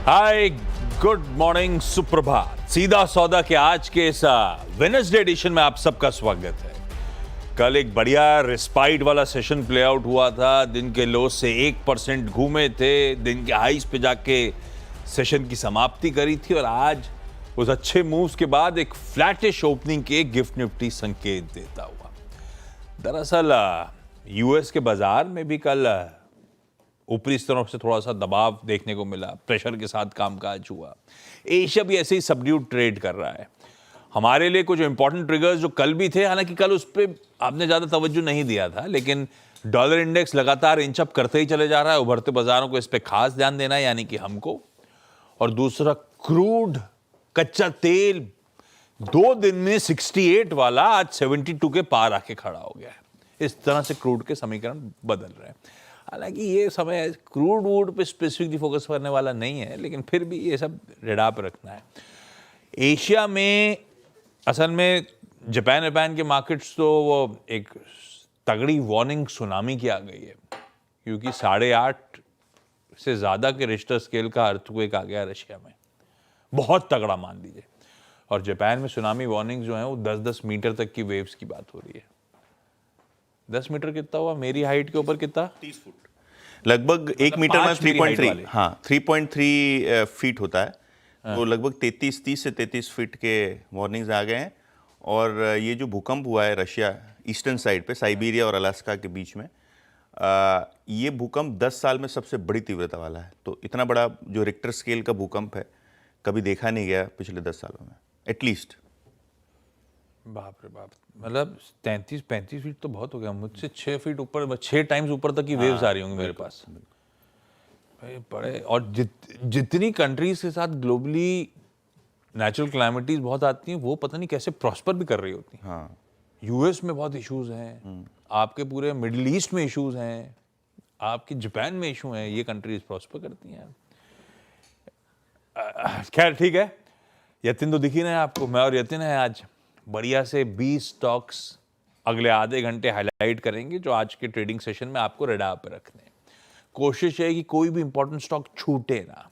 हाय, good morning, सुप्रभात। सीधा सौदा के आज के इस वेडनेसडे एडिशन में आप सबका स्वागत है। कल एक बढ़िया रिस्पाइट वाला सेशन प्ले आउट हुआ था। दिन के लो से 1% घूमे थे, दिन के हाईज पे जाके सेशन की समाप्ति करी थी और आज उस अच्छे मूव्स के बाद एक फ्लैटिश ओपनिंग के गिफ्ट निफ्टी संकेत देता हुआ। दरअसल यूएस के बाजार में भी कल ऊपरी स्तरों से थोड़ा सा दबाव देखने को मिला, प्रेशर के साथ कामकाज हुआ। एशिया भी ऐसे ही सबड्यूड ट्रेड कर रहा है। हमारे लिए कुछ इंपॉर्टेंट ट्रिगर्स जो कल भी थे, हालांकि कल उस पर आपने ज़्यादा तवज्जो नहीं दिया था, लेकिन डॉलर इंडेक्स लगातार इंच अप करते ही चले जा रहा है। उभरते बाजारों को इस पर खास ध्यान देना है, यानी कि हमको। और दूसरा, क्रूड कच्चा तेल 2 दिन में 68 वाला आज 72 के पार आके खड़ा हो गया है। इस तरह से क्रूड के समीकरण बदल रहे हैं। हालांकि ये समय क्रूड वूड पे स्पेसिफिकली फोकस करने वाला नहीं है, लेकिन फिर भी ये सब रेडार पे रखना है। एशिया में असल में जापान के मार्केट्स तो वो एक तगड़ी वार्निंग सुनामी की आ गई है, क्योंकि 8.5 से ज़्यादा के रिश्टर स्केल का अर्थक्वेक आ गया रशिया में, बहुत तगड़ा मान लीजिए। और जापान में सुनामी वार्निंग जो है वो 10-10 मीटर तक की वेव्स की बात हो रही है। 10 मीटर कितना हुआ? मेरी हाइट के ऊपर कितना? 30 फुट लगभग। मतलब 1 मीटर में 3.3, हाँ 3.3 फीट होता है। तो लगभग 30 से 33 फीट के वार्निंग्स आ गए हैं। और ये जो भूकंप हुआ है रशिया ईस्टर्न साइड पे, साइबेरिया और अलास्का के बीच में, ये भूकंप 10 साल में सबसे बड़ी तीव्रता वाला है। तो इतना बड़ा जो रिक्टर स्केल का भूकंप है कभी देखा नहीं गया पिछले 10 सालों में एटलीस्ट। बाप रे बाप, मतलब 33-35 फीट तो बहुत हो गया। मुझसे 6 फीट ऊपर, 6 टाइम्स ऊपर तक की वेव्स आ रही होंगी मेरे पास। बड़े। और जितनी कंट्रीज के साथ ग्लोबली नेचुरल क्लाइमेटीज बहुत आती हैं, वो पता नहीं कैसे प्रॉस्पर भी कर रही होती हैं। हाँ, यूएस में बहुत इश्यूज हैं, आपके पूरे मिडिल ईस्ट में इश्यूज हैं, आपके जापान में इशू हैं, ये कंट्रीज प्रॉस्पर करती हैं। खैर ठीक है, यतिन तो दिखी ना आपको। मैं और यतिन है आज बढ़िया से 20 स्टॉक्स अगले आधे घंटे हाईलाइट करेंगे, जो आज के ट्रेडिंग सेशन में आपको रेडार पे रखने हैं। कोशिश है कि कोई भी इंपॉर्टेंट स्टॉक छूटे ना।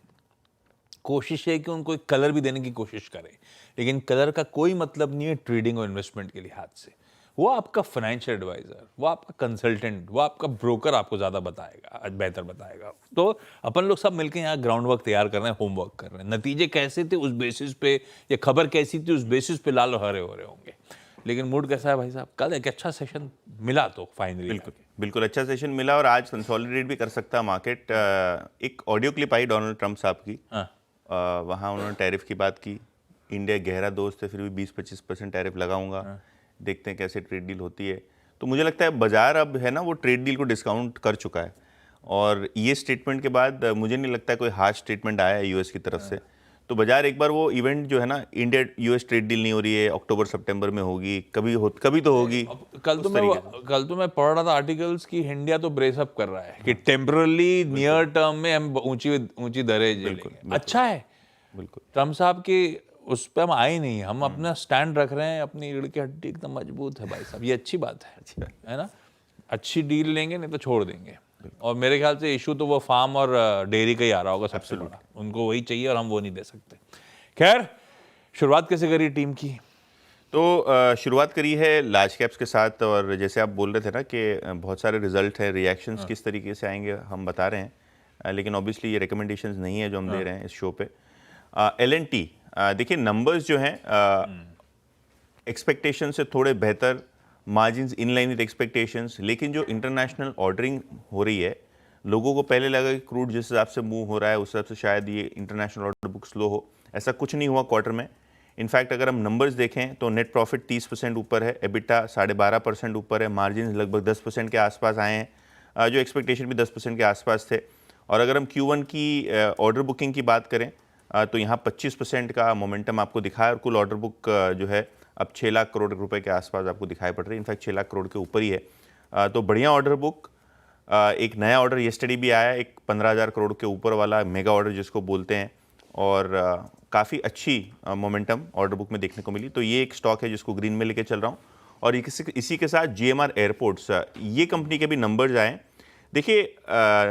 कोशिश है कि उनको एक कलर भी देने की कोशिश करें, लेकिन कलर का कोई मतलब नहीं है ट्रेडिंग और इन्वेस्टमेंट के लिहाज से। वो आपका फाइनेंशियल एडवाइजर, वो आपका कंसल्टेंट, वो आपका ब्रोकर आपको ज़्यादा बताएगा, बेहतर बताएगा। तो अपन लोग सब मिलकर यहाँ ग्राउंड वर्क तैयार कर रहे हैं, होमवर्क कर रहे हैं। नतीजे कैसे थे उस बेसिस पे, या खबर कैसी थी उस बेसिस पे लाल और हरे हो रहे होंगे। लेकिन मूड कैसा है भाई साहब? कल एक अच्छा सेशन मिला तो फाइनली। बिल्कुल अच्छा सेशन मिला और आज कंसोलिडेट भी कर सकता है मार्केट। एक ऑडियो क्लिप आई डोनाल्ड ट्रंप साहब की। वहाँ उन्होंने टैरिफ की बात की। इंडिया गहरा दोस्त है, फिर भी 20-25% टैरिफ लगाऊंगा। देखते हैं कैसे ट्रेड डील होती है। तो मुझे लगता है बाजार अब है ना, वो ट्रेड डील को डिस्काउंट कर चुका है। और ये स्टेटमेंट के बाद मुझे नहीं लगता है कोई हार्श स्टेटमेंट आया है यूएस की तरफ से। तो बाजार एक बार वो इवेंट जो है ना, इंडिया यूएस ट्रेड डील नहीं हो रही है, अक्टूबर सितंबर में होगी, कभी तो होगी। कल तो मैं पढ़ रहा था आर्टिकल्स की इंडिया तो ब्रेसअप कर रहा है कि टेम्परली नियर टर्म में हम ऊंची दरें झेलेंगे। अच्छा है, बिल्कुल ट्रम्प साहब के उस पर हम आए नहीं, हम अपना स्टैंड रख रहे हैं, अपनी रीढ़ की हड्डी एकदम मजबूत है भाई साहब। ये अच्छी बात है ना? अच्छी डील लेंगे, नहीं तो छोड़ देंगे। और मेरे ख्याल से इशू तो वो फार्म और डेयरी का ही आ रहा होगा सबसे बड़ा। उनको वही चाहिए और हम वो नहीं दे सकते। खैर, शुरुआत कैसे करी टीम की? तो शुरुआत करी है लार्ज कैप्स के साथ। और जैसे आप बोल रहे थे ना कि बहुत सारे रिजल्ट है, रिएक्शंस किस तरीके से आएंगे हम बता रहे हैं, लेकिन ऑब्वियसली ये रिकमेंडेशंस नहीं है जो हम दे रहे हैं इस शो पे। L&T देखिए, नंबर्स जो हैं एक्सपेक्टेशन से थोड़े बेहतर, margins in line with expectations. लेकिन जो इंटरनेशनल ऑर्डरिंग हो रही है, लोगों को पहले लगा कि क्रूड जिस हिसाब से मूव हो रहा है उस हिसाब से शायद ये इंटरनेशनल ऑर्डर बुक स्लो हो। ऐसा कुछ नहीं हुआ क्वार्टर में। इनफैक्ट अगर हम नंबर्स देखें तो नेट प्रॉफिट 30% ऊपर है, एबिटा 12.5% ऊपर है, मार्जिन लगभग 10% के आसपास आए हैं, जो एक्सपेक्टेशन भी 10% के आसपास थे। और अगर हम Q1 की ऑर्डर बुकिंग की बात करें तो यहाँ 25% का मोमेंटम आपको दिखाया। और कुल ऑर्डर बुक जो है अब 6 लाख करोड़ रुपए के आसपास आपको दिखाई पड़ रही है। इनफैक्ट 6 लाख करोड़ के ऊपर ही है। तो बढ़िया ऑर्डर बुक। एक नया ऑर्डर येस्टरडे भी आया, एक 15,000 करोड़ के ऊपर वाला मेगा ऑर्डर जिसको बोलते हैं। और काफ़ी अच्छी मोमेंटम ऑर्डर बुक में देखने को मिली। तो ये एक स्टॉक है जिसको ग्रीन में लेके चल रहा हूँ। और इसी के साथ GMR एयरपोर्ट्स, ये कंपनी के भी नंबर्स आए देखिए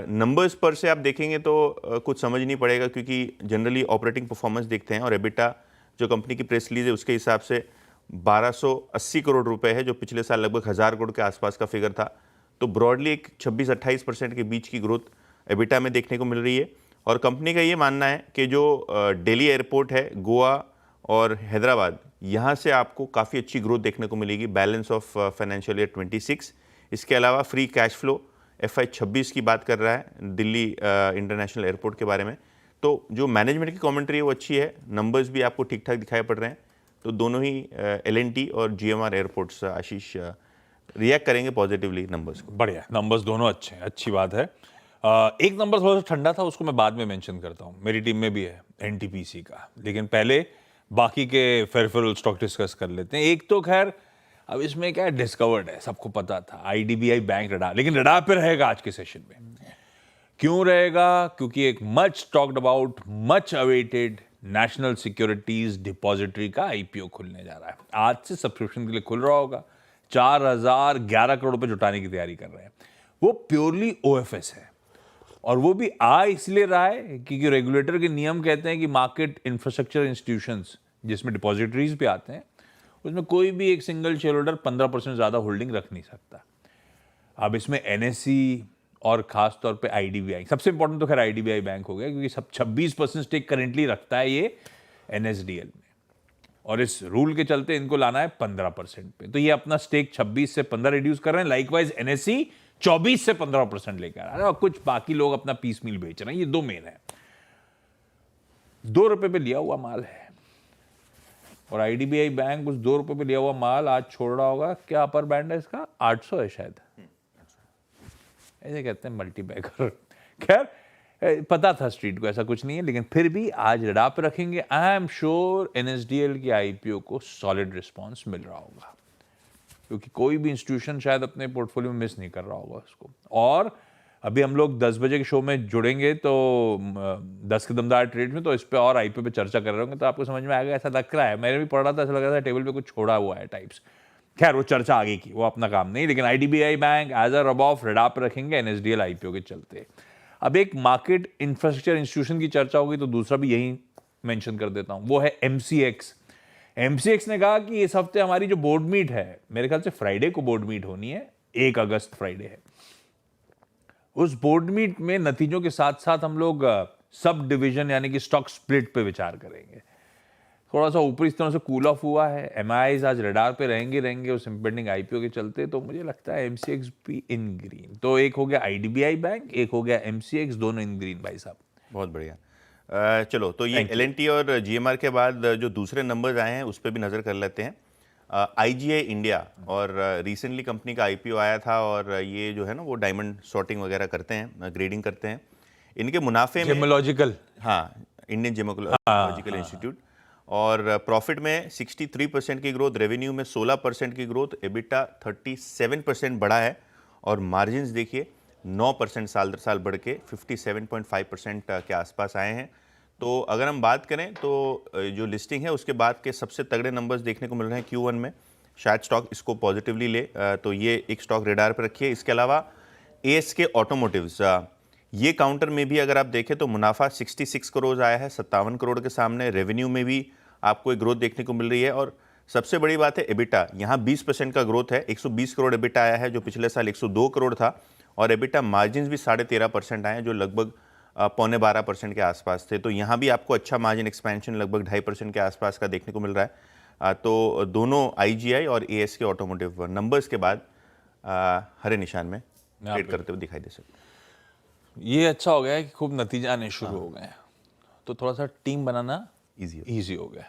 नंबर्स पर से आप देखेंगे तो कुछ समझ नहीं पड़ेगा, क्योंकि जनरली ऑपरेटिंग परफॉर्मेंस देखते हैं और एबिटा जो कंपनी की प्रेस रिलीज है उसके हिसाब से 1280 करोड़ रुपए है, जो पिछले साल लगभग 1000 करोड़ के आसपास का फिगर था। तो ब्रॉडली एक 26-28% के बीच की ग्रोथ एबिटा में देखने को मिल रही है। और कंपनी का ये मानना है कि जो दिल्ली एयरपोर्ट है, गोवा और हैदराबाद, यहाँ से आपको काफ़ी अच्छी ग्रोथ देखने को मिलेगी बैलेंस ऑफ फाइनेंशियल ईयर 26। इसके अलावा फ्री कैश फ्लो FY 26 की बात कर रहा है दिल्ली इंटरनेशनल एयरपोर्ट के बारे में। तो जो मैनेजमेंट की कमेंट्री है वो अच्छी है, नंबर्स भी आपको ठीक ठाक दिखाई पड़ रहे हैं। तो दोनों ही L&T और GMR एयरपोर्ट्स आशीष रिएक्ट करेंगे पॉजिटिवली नंबर्स को। बढ़िया, नंबर्स दोनों अच्छे हैं, अच्छी बात है। एक नंबर थोड़ा सा ठंडा था, उसको मैं बाद में मेंशन करता हूँ, मेरी टीम में भी है NTPC का, लेकिन पहले बाकी के फेरिफेरल स्टॉक डिस्कस कर लेते हैं। एक तो खैर अब इसमें क्या डिस्कवर्ड है, सबको पता था, IDBI बैंक रडार, लेकिन रडार पे रहेगा आज के सेशन में। क्यों रहेगा? क्योंकि एक much talked about, much awaited national securities depository का IPO खुलने जा रहा है। आज से सब्सक्रिप्शन के लिए खुल रहा होगा। 4011 करोड़ रुपए जुटाने की तैयारी कर रहे हैं। वो प्योरली OFS है, और वो भी इसलिए रहा है क्योंकि रेगुलेटर के नियम कहते हैं कि मार्केट इंफ्रास्ट्रक्चर इंस्टीट्यूशंस, जिसमें डिपॉजिटरीज भी आते हैं, उसमें कोई भी एक सिंगल शेयर होल्डर 15% ज़्यादा होल्डिंग रख नहीं सकता। अब इसमें NSE और खास तौर पे IDBI, सबसे इंपॉर्टेंट तो खैर IDBI बैंक हो गया, क्योंकि सब 26% स्टेक करेंटली रखता है ये NSDL में, और इस रूल के चलते इनको लाना है 15% पे। तो ये अपना स्टेक 26 से 15 रिड्यूस कर रहे हैं। लाइकवाइज NSE 24 से 15% लेकर आ रहा है, और कुछ बाकी लोग अपना पीस मील बेच रहे हैं। ये दो मेन है। ₹2 पे लिया हुआ माल है, और IDBI बैंक उस ₹2 पे लिया हुआ माल आज छोड़ रहा होगा। क्या अपर बैंड है इसका? 800 है शायद, ऐसे कहते हैं मल्टी बैगर। खैर पता था स्ट्रीट को ऐसा कुछ नहीं है, लेकिन फिर भी आज रडार पे रखेंगे। आई एम श्योर NSDL की IPO को सॉलिड रिस्पॉन्स मिल रहा होगा, क्योंकि कोई भी इंस्टीट्यूशन शायद अपने पोर्टफोलियो में मिस नहीं कर रहा होगा उसको। और अभी हम लोग 10 बजे के शो में जुड़ेंगे, तो 10 के दमदार ट्रेड में, तो इस पे और IPO पे चर्चा कर रहे होंगे, तो आपको समझ में आएगा। ऐसा लग रहा है, मैंने भी पढ़ रहा था, ऐसा लग रहा था टेबल पे कुछ छोड़ा हुआ है टाइप्स। खैर वो चर्चा आगे की, वो अपना काम नहीं, लेकिन IDBI bank as a rub off radar पे रखेंगे NSDL IPO के चलते। अब एक मार्केट इंफ्रास्ट्रक्चर इंस्टीट्यूशन की चर्चा होगी, तो दूसरा भी यही मेंशन कर देता हूं, वो है MCX। MCX ने कहा कि इस हफ्ते हमारी जो बोर्ड मीट है, मेरे ख्याल से फ्राइडे को बोर्ड मीट होनी है, 1 अगस्त फ्राइडे है। उस बोर्ड मीट में नतीजों के साथ साथ हम लोग सब डिवीजन यानी कि स्टॉक स्प्लिट पे विचार करेंगे। थोड़ा सा ऊपर इस तरह से कूल ऑफ हुआ है। MIs आज रडार पे रहेंगे उस इंपेंडिंग IPO के चलते, तो मुझे लगता है MCX भी इन ग्रीन। तो एक हो गया IDBI बैंक, एक हो गया MCX, दोनों इन ग्रीन भाई साहब। बहुत बढ़िया। चलो, तो ये L&T और GMR के बाद जो दूसरे नंबर्स आए हैं उस पर भी नज़र कर लेते हैं। IGI इंडिया, और रिसेंटली कंपनी का IPO आया था, और ये जो है ना वो डायमंड सॉर्टिंग वगैरह करते हैं, ग्रेडिंग करते हैं। इनके मुनाफे में जेमोलॉजिकल, हाँ, इंडियन जेमोलॉजिकल इंस्टीट्यूट, और प्रॉफिट में 63% की ग्रोथ, रेवेन्यू में 16% की ग्रोथ, एबिटा 37% बढ़ा है, और मार्जिन्स देखिए 9% साल दर साल बढ़ के 57.5% के आसपास आए हैं। तो अगर हम बात करें तो जो लिस्टिंग है उसके बाद के सबसे तगड़े नंबर्स देखने को मिल रहे हैं Q1 में। शायद स्टॉक इसको पॉजिटिवली ले, तो ये एक स्टॉक रेडार पर रखिए। इसके अलावा ASK ऑटोमोटिव्स, ये काउंटर में भी अगर आप देखें तो मुनाफा 66 करोड़ आया है 57 करोड़ के सामने। रेवेन्यू में भी आपको एक ग्रोथ देखने को मिल रही है, और सबसे बड़ी बात है एबिटा, यहाँ 20% का ग्रोथ है। 120 करोड़ एबिटा आया है, जो पिछले साल 102 करोड़ था, और एबिटा मार्जिन भी 13.5% आए हैं, जो लगभग 11.25% के आसपास थे। तो यहाँ भी आपको अच्छा मार्जिन एक्सपेंशन लगभग 2.5% के आसपास का देखने को मिल रहा है। तो दोनों IGI और ASK ऑटोमोटिव नंबर्स के बाद हरे निशान में ट्रेड करते हुए दिखाई दे सकते। ये अच्छा हो गया है कि खूब नतीजे आने शुरू हो गए हैं, तो थोड़ा सा टीम बनाना इजी हो गया।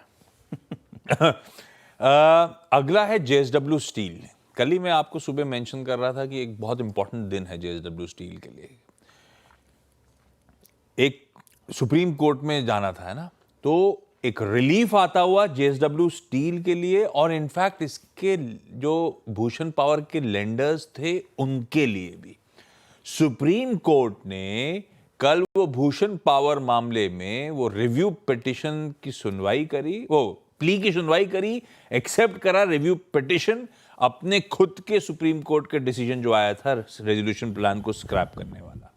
अगला है JSW स्टील। कल ही मैं आपको सुबह मेंशन कर रहा था कि एक बहुत इंपॉर्टेंट दिन है JSW स्टील के लिए। एक सुप्रीम कोर्ट में जाना था, है ना, तो एक रिलीफ आता हुआ JSW स्टील के लिए, और इनफैक्ट इसके जो भूषण पावर के लेंडर्स थे उनके लिए भी। सुप्रीम कोर्ट ने कल वो भूषण पावर मामले में वो रिव्यू पिटिशन की सुनवाई करी, वो प्ली की सुनवाई करी, एक्सेप्ट करा रिव्यू पिटिशन, अपने खुद के सुप्रीम कोर्ट के डिसीजन जो आया था रेजोल्यूशन प्लान को स्क्रैप करने वाला,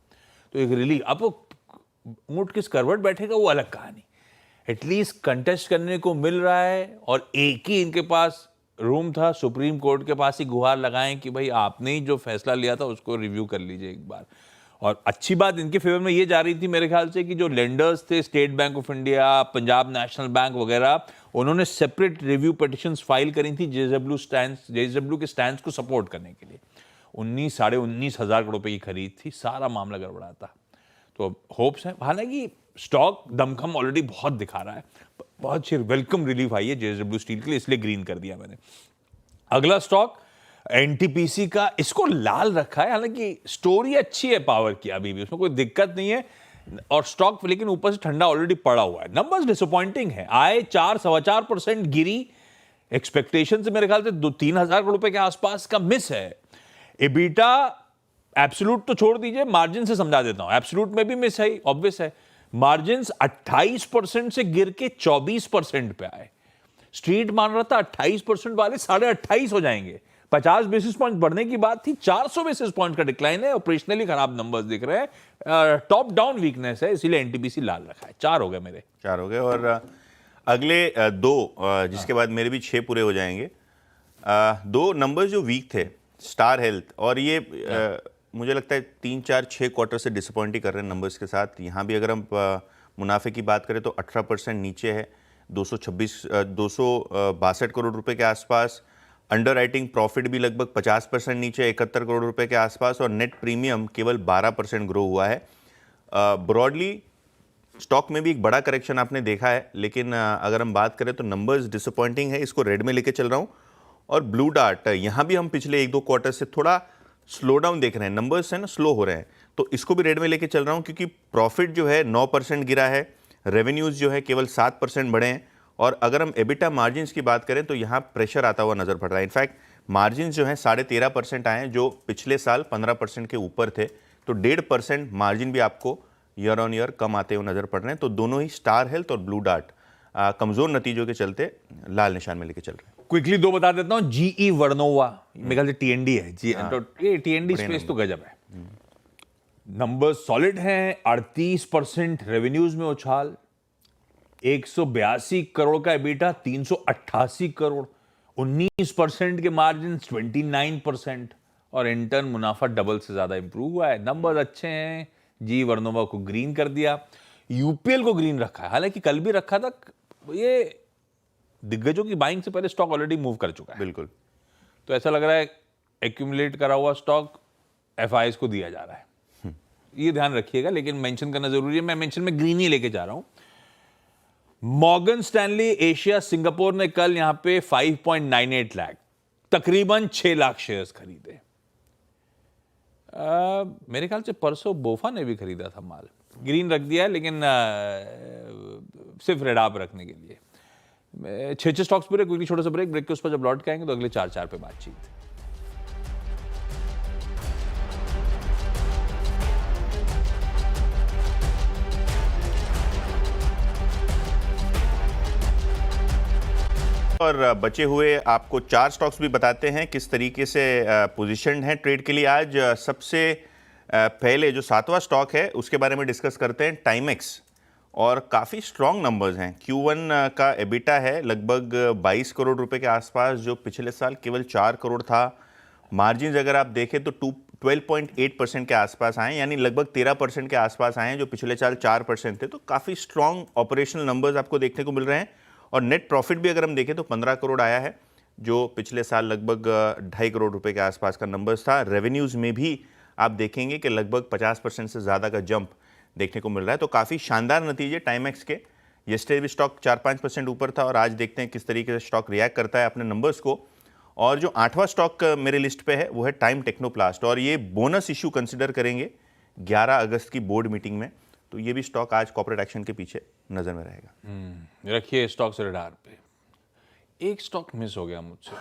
तो एक रिलीफ। अब वो ऊंट किस करवट बैठेगा वो अलग कहानी, एटलीस्ट कंटेस्ट करने को मिल रहा है। और एक ही इनके पास रूम था, सुप्रीम कोर्ट के पास ही गुहार लगाएं कि भाई आपने ही जो फैसला लिया था उसको रिव्यू कर लीजिए एक बार। और अच्छी बात इनके फेवर में ये जा रही थी मेरे ख्याल से कि जो लेंडर्स थे, state bank of India, Punjab national bank वगैरह, उन्होंने सेपरेट रिव्यू पिटिशंस फाइल करी थी जेएसडब्ल्यू के स्टैंड को सपोर्ट करने के लिए। 19-19.5 हज़ार करोड़ रुपए की खरीद थी, सारा मामला गड़बड़ा था। तो होप्स है, हालांकि स्टॉक दमखम ऑलरेडी बहुत दिखा रहा है, बहुत अच्छी वेलकम रिलीफ आई है जेएसडब्ल्यू स्टील के लिए, इसलिए ग्रीन कर दिया मैंने। अगला स्टॉक एनटीपीसी का, इसको लाल रखा है, हालांकि स्टोरी अच्छी है पावर की, अभी भी उसमें कोई दिक्कत नहीं है। और स्टॉक लेकिन ऊपर से ठंडा ऑलरेडी पड़ा हुआ है। नंबर्स डिसअपॉइंटिंग है, आए 4-4.25% गिरी, एक्सपेक्टेशन से मेरे ख्याल से 2-3 हज़ार करोड़ रुपए के आसपास का मिस है। एबिटा एब्सोल्यूट तो छोड़ दीजिए, मार्जिन से समझा देता हूं, एब्सोल्यूट में भी मिस है, ऑब्वियस है। मार्जिन 28% से गिर के 24% पे आए। स्ट्रीट मान रहा था 28% वाले 28.5 हो जाएंगे, 50 बेसिस पॉइंट बढ़ने की बात थी, 400 बेसिस पॉइंट का डिक्लाइन है। ऑपरेशनली खराब नंबर्स दिख रहे हैं, टॉप डाउन वीकनेस है, इसीलिए एनटीपीसी लाल रखा है। 4 हो गए मेरे, 4 हो गए। और अगले 2 जिसके बाद मेरे भी 6 पूरे हो जाएंगे। 2 नंबर्स जो वीक थे, स्टार हेल्थ, और ये मुझे लगता है 3-4-6 क्वार्टर से डिसअपॉइंट ही कर रहे हैं नंबर्स के साथ। यहाँ भी अगर हम मुनाफे की बात करें तो 18% नीचे है, 262 करोड़ रुपए के आसपास। अंडर राइटिंग प्रॉफिट भी लगभग 50% नीचे, 71 करोड़ रुपए के आसपास, और नेट प्रीमियम केवल 12% ग्रो हुआ है। ब्रॉडली स्टॉक में भी एक बड़ा करेक्शन आपने देखा है, लेकिन अगर हम बात करें तो नंबर्स डिसअपॉइंटिंग है, इसको रेड में लेके चल रहा हूँ। और ब्लू डार्ट, यहाँ भी हम पिछले 1-2 क्वार्टर से थोड़ा स्लो डाउन देख रहे हैं, नंबर्स है ना स्लो हो रहे हैं, तो इसको भी रेड में लेके चल रहा हूँ, क्योंकि प्रॉफिट जो है 9% गिरा है, रेवेन्यूज जो है केवल 7% बढ़े हैं। और अगर हम एबिटा मार्जिन्स की बात करें तो यहाँ प्रेशर आता हुआ नजर पड़ रहा है। इनफैक्ट मार्जिन्स जो है 13.5% आए हैं, जो पिछले साल 15% के ऊपर थे, तो 1.5% मार्जिन भी आपको ईयर ऑन ईयर कम आते हुए नजर पड़ रहे हैं। तो दोनों ही स्टार हेल्थ और ब्लू डार्ट कमजोर नतीजों के चलते लाल निशान में लेके चल रहे हैं। क्विकली 2 बता देता हूं। जीई वर्नोवा, मेरे ख्याल से टीएनडी है जी, तो ये टीएनडी स्पेस तो गजब है। नंबर्स सॉलिड हैं, 38% रेवेन्यूज में उछाल, 182 करोड़ का एबिटा, 388 करोड़, 19% के मार्जिन, 29%, और इंटर्न मुनाफा डबल से ज्यादा इंप्रूव हुआ है। नंबर्स अच्छे हैं। जी वर्नोवा को ग्रीन कर दिया, यूपीएल को ग्रीन रखा है, हालांकि कल भी रखा था। ये दिग्गजों की बाइंग से पहले स्टॉक ऑलरेडी मूव कर चुका है, बिल्कुल। तो ऐसा लग रहा है एक्यूमुलेट करा हुआ स्टॉक एफआईएस को दिया जा रहा है, ये ध्यान रखिएगा। लेकिन मेंशन करना जरूरी है, मैं मेंशन में ग्रीन ही लेके जा रहा हूं। मॉर्गन स्टैनली एशिया सिंगापुर ने कल यहां पे 5.98 लाख, तकरीबन 6 लाख शेयर्स खरीदे। मेरे ख्याल से परसों बोफा ने भी खरीदा था माल, ग्रीन रख दिया है, लेकिन सिर्फ रेडार रखने के लिए। 6 स्टॉक्स पूरे, क्विकली छोटा सा ब्रेक के उस पर जब लौट के आएंगे तो अगले 4 पे बातचीत। और बचे हुए आपको 4 स्टॉक्स भी बताते हैं किस तरीके से पोजीशन्ड हैं ट्रेड के लिए। आज सबसे पहले जो 7वां स्टॉक है उसके बारे में डिस्कस करते हैं, टाइमेक्स। और काफ़ी स्ट्रॉन्ग नंबर्स हैं। Q1 का एबिटा है लगभग 22 करोड़ रुपए के आसपास, जो पिछले साल केवल 4 करोड़ था। मार्जिन अगर आप देखें तो 12.8% के आसपास आए, यानी लगभग 13% के आसपास आए हैं, जो पिछले साल 4% थे। तो काफ़ी स्ट्रॉन्ग ऑपरेशनल नंबर्स आपको देखने को मिल रहे हैं। और नेट प्रॉफिट भी अगर हम देखें तो 15 करोड़ आया है, जो पिछले साल लगभग 2.5 करोड़ रुपए के आसपास का नंबर्स था। रेवेन्यूज़ में भी आप देखेंगे कि लगभग 50% से ज़्यादा का जंप देखने को मिल रहा है। तो काफ़ी शानदार नतीजे टाइमेक्स के। येस्टरडे भी स्टॉक 4-5% ऊपर था, और आज देखते हैं किस तरीके से स्टॉक रिएक्ट करता है अपने नंबर्स को। और जो 8वां स्टॉक मेरे लिस्ट पे है वो है टाइम टेक्नोप्लास्ट, और ये बोनस इशू कंसिडर करेंगे 11 अगस्त की बोर्ड मीटिंग में। तो ये भी स्टॉक आज कॉर्पोरेट एक्शन के पीछे नजर में रहेगा। रखिए स्टॉक से रडार पे। एक स्टॉक मिस हो गया मुझसे,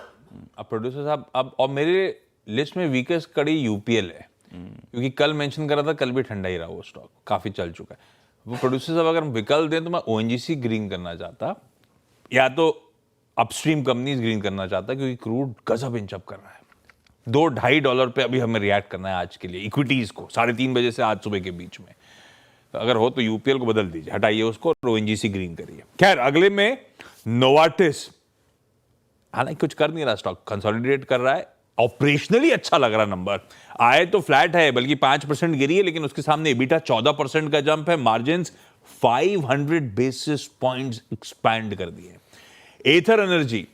अब प्रोड्यूसर साहब, अब और मेरे लिस्ट में वीकेस्ट कड़ी यूपीएल है, क्योंकि कल मेंशन करा था, कल भी ठंडा ही रहा वो स्टॉक, काफी चल चुका है वो। प्रोड्यूसर साहब अगर हम विकल्प दें तो मैं ओएनजीसी ग्रीन करना चाहता, या तो अपस्ट्रीम कंपनीज ग्रीन करना चाहता है, क्योंकि क्रूड गजब इंच अप कर रहा है। $2-2.5 पे अभी हमें रिएक्ट करना है आज के लिए इक्विटीज को, 3:30 बजे से आज सुबह के बीच में। तो अगर हो तो यूपीएल को बदल दीजिए, हटाइए उसको और ओएनजीसी ग्रीन करिए। खैर, अगले में नोवार्टिस, हालांकि कुछ कर नहीं रहा, स्टॉक कंसोलिडेट कर रहा है, ऑपरेशनली अच्छा लग रहा नंबर, आए तो फ्लैट है, बल्कि 5% गिरी है, लेकिन उसके सामने एबिटा 14% का जंप है, मार्जिन 500 बेसिस पॉइंट्स एक्सपैंड कर दिए। एथर एनर्जी,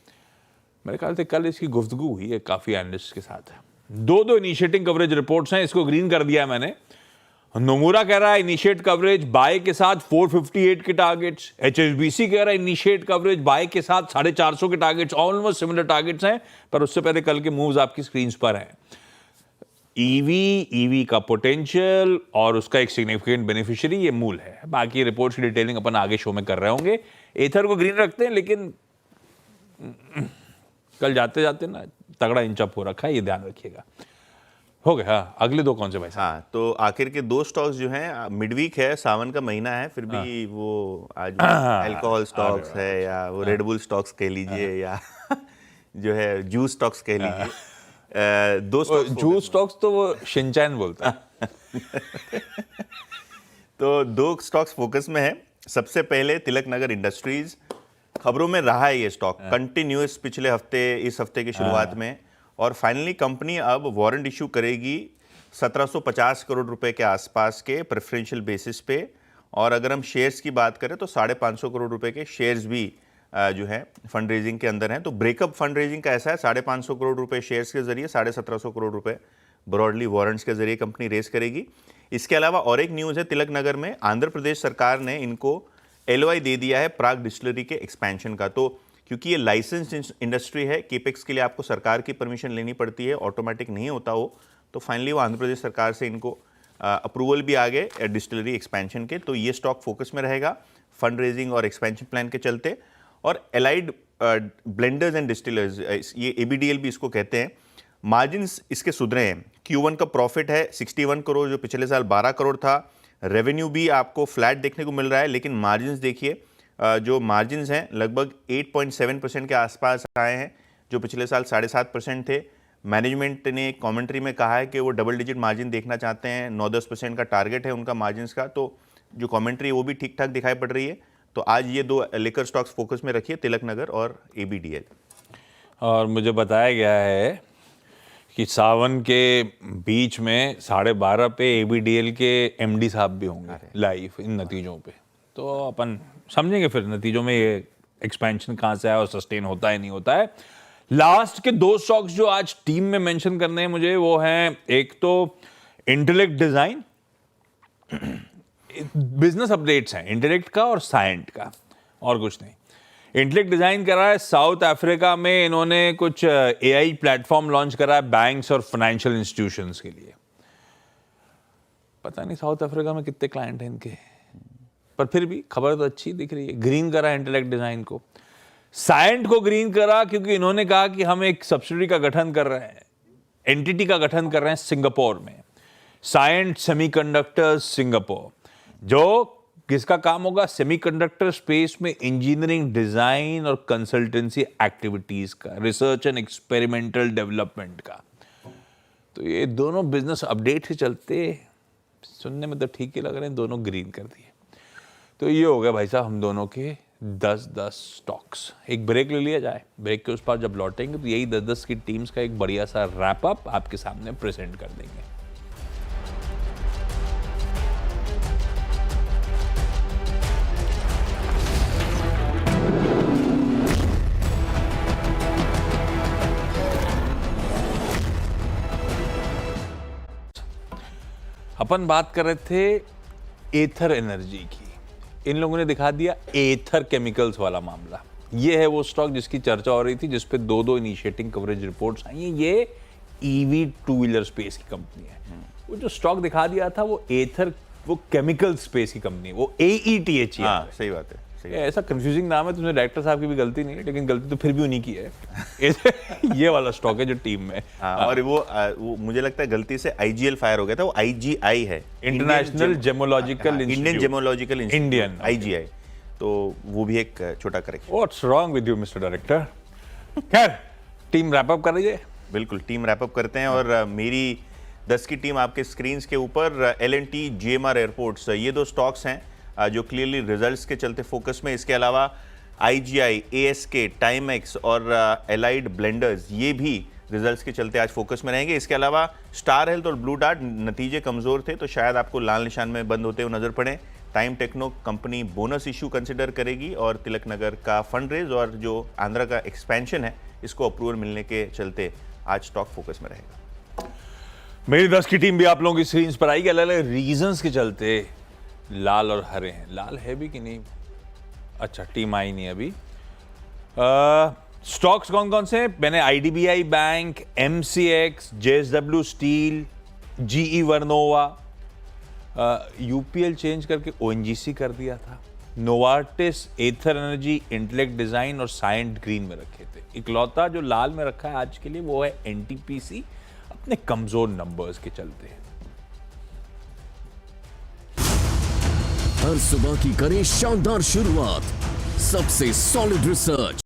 मेरे ख्याल से कल इसकी गुफ्तगू हुई है काफी एनालिस्ट के साथ, दो इनिशिएटिंग कवरेज रिपोर्ट्स हैं, इसको ग्रीन कर दिया है मैंने। नोमुरा कह रहा है इनिशिएट कवरेज बाय के साथ 458 के टारगेट्स, एचएसबीसी कह रहा है इनिशिएट कवरेज बाय के साथ 450 के टारगेट्स, ऑलमोस्ट सिमिलर टारगेट्स हैं, पर उससे पहले कल के मूव्स आपकी स्क्रीन पर हैं। ईवी का पोटेंशियल और उसका एक सिग्निफिकेंट बेनिफिशियरी ये मूल है, बाकी रिपोर्ट्स की डिटेलिंग अपन आगे शो में कर रहे होंगे। एथर को ग्रीन रखते हैं, लेकिन कल जाते जाते ना तगड़ा इंचअप हो रखा है, ये ध्यान रखिएगा। हो गया। हाँ, अगले दो कौन से भाई? हाँ, तो आखिर के दो स्टॉक्स जो हैं, मिड वीक है, सावन का महीना है, फिर भी वो आज अल्कोहल स्टॉक्स है, या वो रेड बुल स्टॉक्स कह लीजिए, या जो है जूस स्टॉक्स कह लीजिए। दो जूस स्टॉक्स तो वो शिनचैन बोलता है। तो दो स्टॉक्स फोकस में है। सबसे पहले तिलक नगर इंडस्ट्रीज, खबरों में रहा है ये स्टॉक कंटिन्यूअस पिछले हफ्ते, इस हफ्ते की शुरुआत में, और फाइनली कंपनी अब वारंट इशू करेगी 1750 करोड़ रुपए के आसपास के प्रेफरेंशियल बेसिस पे, और अगर हम शेयर्स की बात करें तो 550 करोड़ रुपए के शेयर्स भी जो है फंड रेजिंग के अंदर हैं। तो ब्रेकअप फंड रेजिंग का ऐसा है, 550 करोड़ रुपए शेयर्स के जरिए, 1750 करोड़ रुपए ब्रॉडली वारंट्स के जरिए कंपनी रेस करेगी। इसके अलावा और एक न्यूज़ है, तिलक नगर में आंध्र प्रदेश सरकार ने इनको LOI दे दिया है प्राग डिस्टिलरी के एक्सपेंशन का। तो क्योंकि ये लाइसेंस इंडस्ट्री है, केपेक्स के लिए आपको सरकार की परमिशन लेनी पड़ती है, ऑटोमेटिक नहीं होता हो, तो फाइनली वो आंध्र प्रदेश सरकार से इनको अप्रूवल भी आ गए डिस्टिलरी एक्सपेंशन के। तो ये स्टॉक फोकस में रहेगा फंड रेजिंग और एक्सपेंशन प्लान के चलते। और एलाइड ब्लेंडर्स एंड डिस्टिलर्स, ये ABDL भी इसको कहते हैं, मार्जिन्स इसके सुधरे हैं। Q1 का प्रॉफिट है 61 करोड़, जो पिछले साल 12 करोड़ था। रेवेन्यू भी आपको फ्लैट देखने को मिल रहा है, लेकिन मार्जिन्स देखिए, जो मार्जिन्स हैं लगभग 8.7% के आसपास आए हैं, जो पिछले साल 7.5% थे। मैनेजमेंट ने कमेंट्री में कहा है कि वो डबल डिजिट मार्जिन देखना चाहते हैं, 9-10% का टारगेट है उनका मार्जिन्स का। तो जो कमेंट्री है वो भी ठीक ठाक दिखाई पड़ रही है। तो आज ये दो लिकर स्टॉक्स फोकस में रखिए, तिलक नगर और ABDL। और मुझे बताया गया है कि सावन के बीच में 12:30 पे ABDL के MD साहब भी होंगे लाइव इन नतीजों पे। तो अपन समझेंगे फिर नतीजों में ये एक्सपेंशन कहाँ से आया और सस्टेन होता है नहीं होता है। लास्ट के दो स्टॉक्स जो आज टीम में मेंशन करने हैं मुझे, वो हैं एक तो इंटेलेक्ट डिजाइन, बिजनेस अपडेट्स हैं इंटेलेक्ट का और साइंट का, और कुछ नहीं। इंटेलेक्ट डिजाइन करा है साउथ अफ्रीका में, इन्होंने कुछ AI प्लेटफॉर्म लॉन्च करा है बैंक्स और फाइनेंशियल इंस्टीट्यूशंस के लिए। पता नहीं साउथ अफ्रीका में कितने क्लाइंट हैं इनके, पर फिर भी खबर तो अच्छी दिख रही है। ग्रीन करा इंटेलेक्ट डिजाइन को। साइंट को ग्रीन करा क्योंकि इन्होंने कहा कि हम एक सब्सिडी का गठन कर रहे हैं, एंटिटी का गठन कर रहे हैं सिंगापुर में, साइंट सेमीकंडक्टर्स सिंगापुर, जो किसका काम होगा, सेमीकंडक्टर स्पेस में इंजीनियरिंग, डिजाइन और कंसल्टेंसी एक्टिविटीज का, रिसर्च एंड एक्सपेरिमेंटल डेवलपमेंट का। तो ये दोनों बिजनेस अपडेट से चलते सुनने में तो ठीक ही लग रहे हैं, दोनों ग्रीन कर दिए। तो ये हो गया भाई साहब हम दोनों के 10-10 स्टॉक्स। एक ब्रेक ले लिया जाए, ब्रेक के उस पार जब लौटेंगे तो यही 10-10 की टीम्स का एक बढ़िया सा रैप अप आपके सामने प्रेजेंट कर देंगे। अपन बात कर रहे थे एथर एनर्जी की, इन लोगों ने दिखा दिया एथर केमिकल्स वाला मामला। ये है वो स्टॉक जिसकी चर्चा हो रही थी, जिसपे दो इनिशिएटिंग कवरेज रिपोर्ट्स आई हैं। ये EV 2 व्हीलर स्पेस की कंपनी है। वो जो स्टॉक दिखा दिया था वो एथर, वो केमिकल स्पेस की कंपनी, वो AETH। हाँ, सही बात है। ऐसा कंफ्यूजिंग नाम है, तुमने डायरेक्टर साहब की भी गलती नहीं है, लेकिन गलती तो फिर भी उन्हीं की है। ये वाला स्टॉक है जो टीम में। और वो मुझे लगता है गलती से IGL फायर हो गया था, वो IGI है, international gemological Indian gemological Indian IGI। तो वो भी एक छोटा correction. What's wrong with you mister director? खैर, टीम रैप अप कर रही है। बिल्कुल, टीम रैपअप करते हैं और मेरी 10 की टीम आपके स्क्रीन्स के ऊपर L&T GMR एयरपोर्ट्स, ये दो स्टॉक्स हैं जो क्लियरली रिजल्ट्स के चलते फोकस में। इसके अलावा IGI, ASK, टाइमेक्स और एलाइड ब्लेंडर्स, ये भी रिजल्ट्स के चलते आज फोकस में रहेंगे। इसके अलावा स्टार हेल्थ और ब्लू डार्ट नतीजे कमजोर थे तो शायद आपको लाल निशान में बंद होते हुए नजर पड़े। Time techno company bonus issue consider करेगी और तिलक नगर का फंड रेज और जो आंध्रा का एक्सपेंशन है इसको अप्रूवल मिलने के चलते आज स्टॉक फोकस में रहेगा। मेरी 10 की टीम भी आप लोगों की स्क्रीन पर आएगी। अलग अलग रीजंस के चलते लाल और हरे हैं। लाल है भी कि नहीं? अच्छा, टीम आई नहीं अभी। स्टॉक्स कौन कौन से हैं? मैंने IDBI bank, MCX, JSW steel, GE Vernova, UPL change करके ONGC कर दिया था, नोवार्टिस, एथर एनर्जी, इंटेलेक्ट डिजाइन और साइंट ग्रीन में रखे थे। इकलौता जो लाल में रखा है आज के लिए वो है NTPC, अपने कमजोर नंबर्स के चलते। हर सुबह की करें शानदार शुरुआत सबसे सॉलिड रिसर्च